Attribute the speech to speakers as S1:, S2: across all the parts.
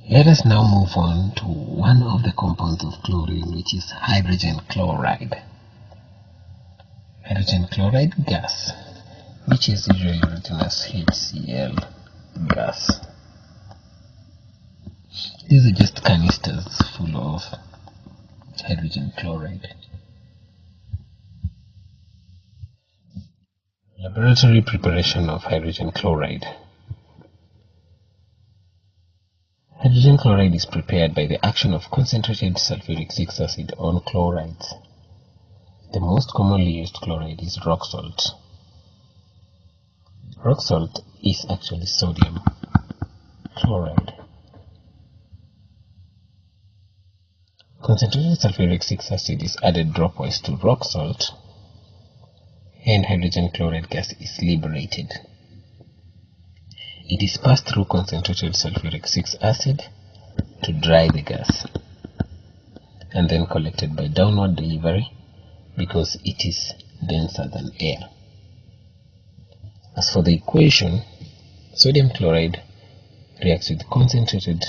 S1: Let us now move on to one of the compounds of chlorine, which is hydrogen chloride. Hydrogen chloride gas, which is usually written as HCl gas. These are just canisters full of hydrogen chloride. Laboratory preparation of hydrogen chloride. Hydrogen chloride is prepared by the action of concentrated sulfuric 6 acid on chlorides. The most commonly used chloride is rock salt. Rock salt is actually sodium chloride. Concentrated sulfuric 6 acid is added dropwise to rock salt, and hydrogen chloride gas is liberated. It is passed through concentrated sulfuric 6 acid to dry the gas, and then collected by downward delivery because it is denser than air. As for the equation, sodium chloride reacts with concentrated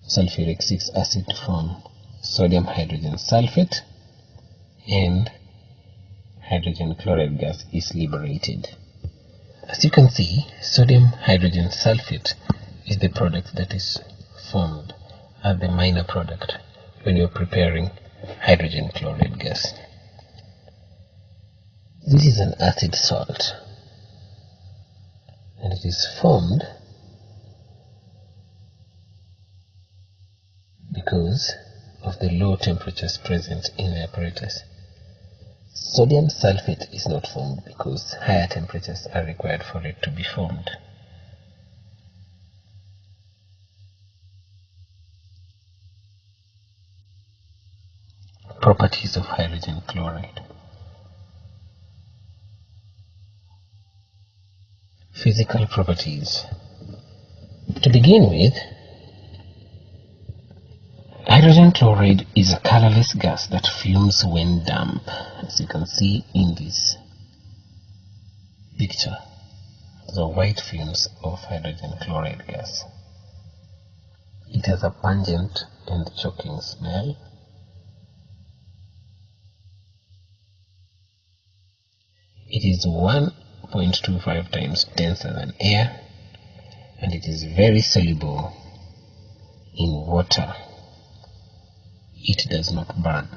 S1: sulfuric 6 acid to form sodium hydrogen sulfate, and hydrogen chloride gas is liberated. As you can see, sodium hydrogen sulfate is the product that is formed as the minor product when you're preparing hydrogen chloride gas. This is an acid salt, and it is formed because of the low temperatures present in the apparatus. Sodium sulfate is not formed because higher temperatures are required for it to be formed. Properties of hydrogen chloride. Physical properties. To begin with, hydrogen chloride is a colorless gas that fumes when damp, as you can see in this picture. The white fumes of hydrogen chloride gas. It has a pungent and choking smell. It is 1.25 times denser than air, and it is very soluble in water. It does not burn.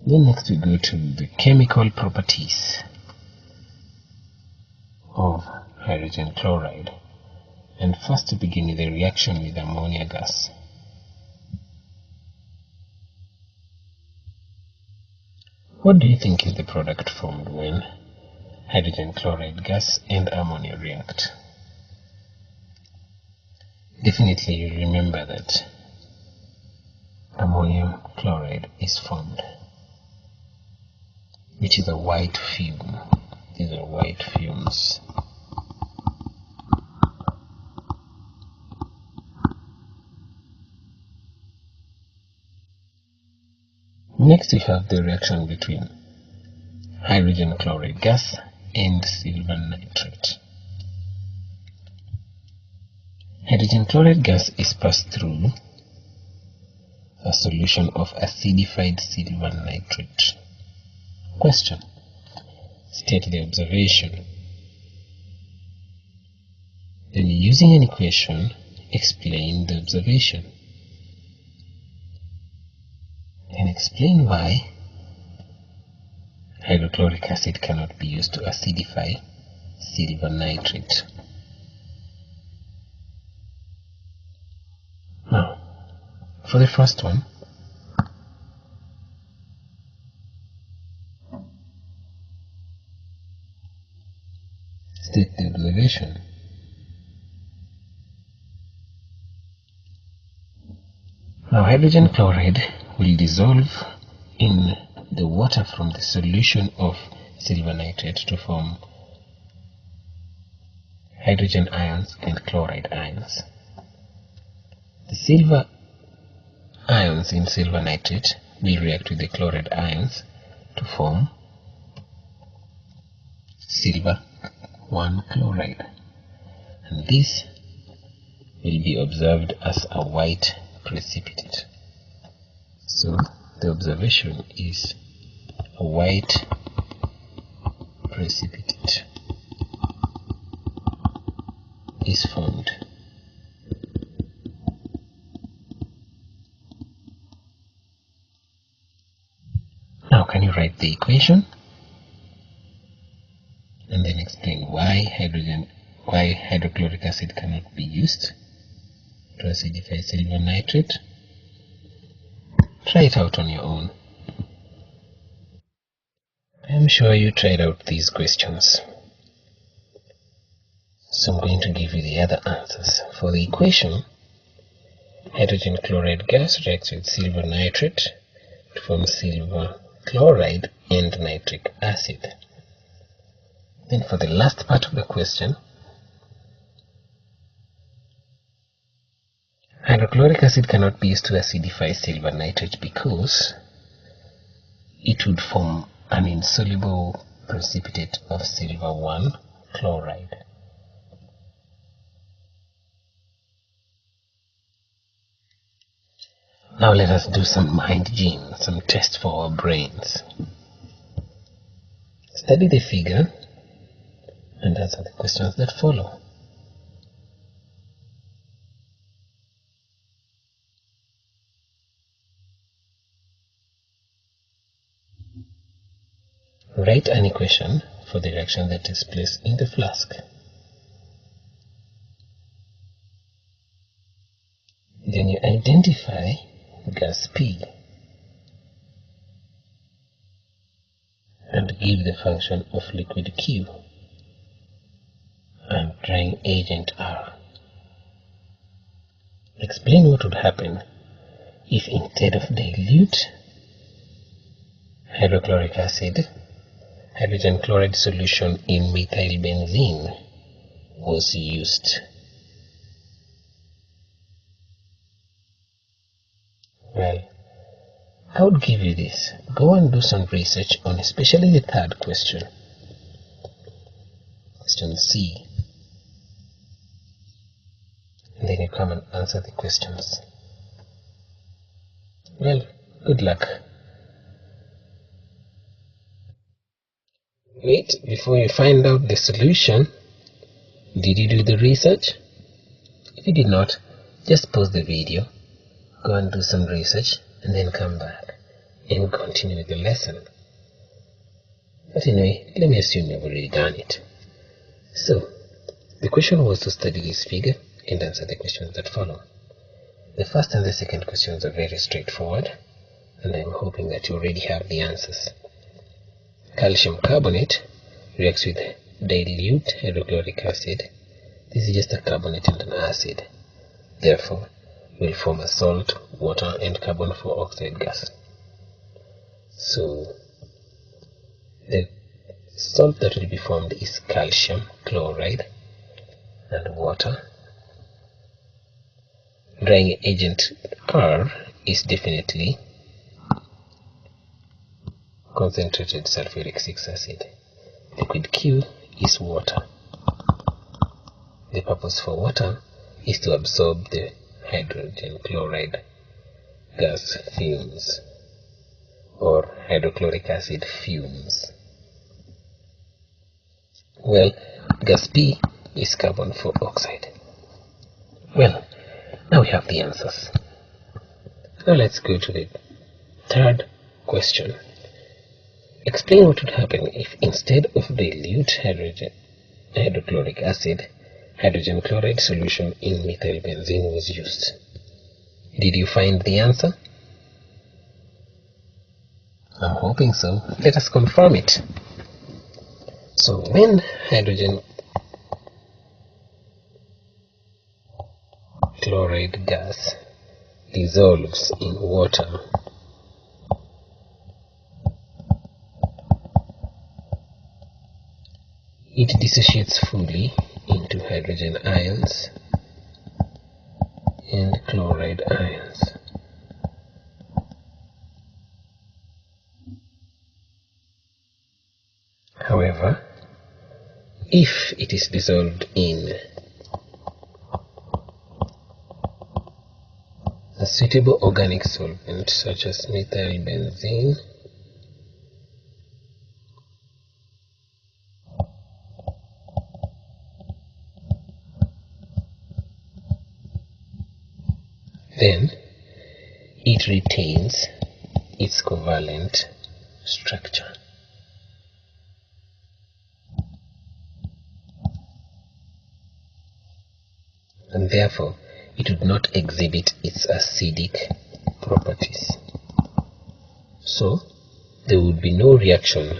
S1: Then next we go to the chemical properties of hydrogen chloride, and first to begin with the reaction with ammonia gas. What do you think is the product formed when hydrogen chloride gas and ammonia react? Definitely you remember that ammonium chloride is formed, which is a white fume. These are white fumes. Next we have the reaction between hydrogen chloride gas and silver nitrate. Hydrogen chloride gas is passed through a solution of acidified silver nitrate. Question. State the observation. Then, using an equation, explain the observation. And explain why hydrochloric acid cannot be used to acidify silver nitrate. Now, for the first one, state the observation. Now, hydrogen chloride will dissolve in the water from the solution of silver nitrate to form hydrogen ions and chloride ions. The silver ions in silver nitrate will react with the chloride ions to form silver 1 chloride, and this will be observed as a white precipitate. So the observation is a white precipitate is formed. Now can you write the equation and then explain why hydrochloric acid cannot be used to acidify silver nitrate? Try it out on your own. I am sure you tried out these questions. So I'm going to give you the other answers. For the equation, hydrogen chloride gas reacts with silver nitrate to form silver chloride and nitric acid. Then for the last part of the question, hydrochloric acid cannot be used to acidify silver nitrate because it would form an insoluble precipitate of silver 1 chloride. Now let us do some mind gym, some tests for our brains. Study the figure and answer the questions that follow. Write an equation for the reaction that takes place in the flask. Then you identify gas P and give the function of liquid Q and drying agent R. Explain what would happen if instead of dilute hydrochloric acid, hydrogen chloride solution in methyl benzene was used. Well, I would give you this. Go and do some research on especially the third question. Question C. And then you come and answer the questions. Well, good luck. Wait, before you find out the solution, did you do the research? If you did not, just pause the video, go and do some research, and then come back and continue with the lesson. But anyway, let me assume you've already done it. So, the question was to study this figure and answer the questions that follow. The first and the second questions are very straightforward, and I'm hoping that you already have the answers. Calcium carbonate reacts with dilute hydrochloric acid. This is just a carbonate and an acid. Therefore, will form a salt, water, and carbon dioxide gas. So, the salt that will be formed is calcium chloride and water. Drying agent R is definitely concentrated sulfuric 6 acid. Liquid Q is water. The purpose for water is to absorb the hydrogen chloride gas fumes or hydrochloric acid fumes. Well, gas P is carbon dioxide. Well, now we have the answers. Now let's go to the third question. Explain what would happen if instead of dilute hydrochloric acid, hydrogen chloride solution in methyl benzene was used. Did you find the answer? I'm hoping so. Let us confirm it. So when hydrogen chloride gas dissolves in water, it dissociates fully into hydrogen ions and chloride ions. However, if it is dissolved in a suitable organic solvent such as methylbenzene, then it retains its covalent structure. And therefore it would not exhibit its acidic properties. So there would be no reaction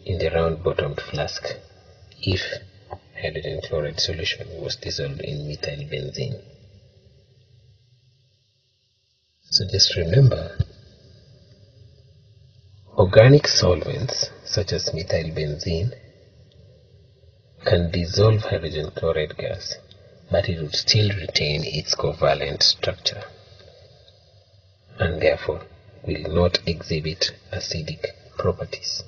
S1: in the round-bottomed flask if hydrogen chloride solution was dissolved in methylbenzene. So just remember, organic solvents such as methylbenzene can dissolve hydrogen chloride gas, but it would still retain its covalent structure and therefore will not exhibit acidic properties.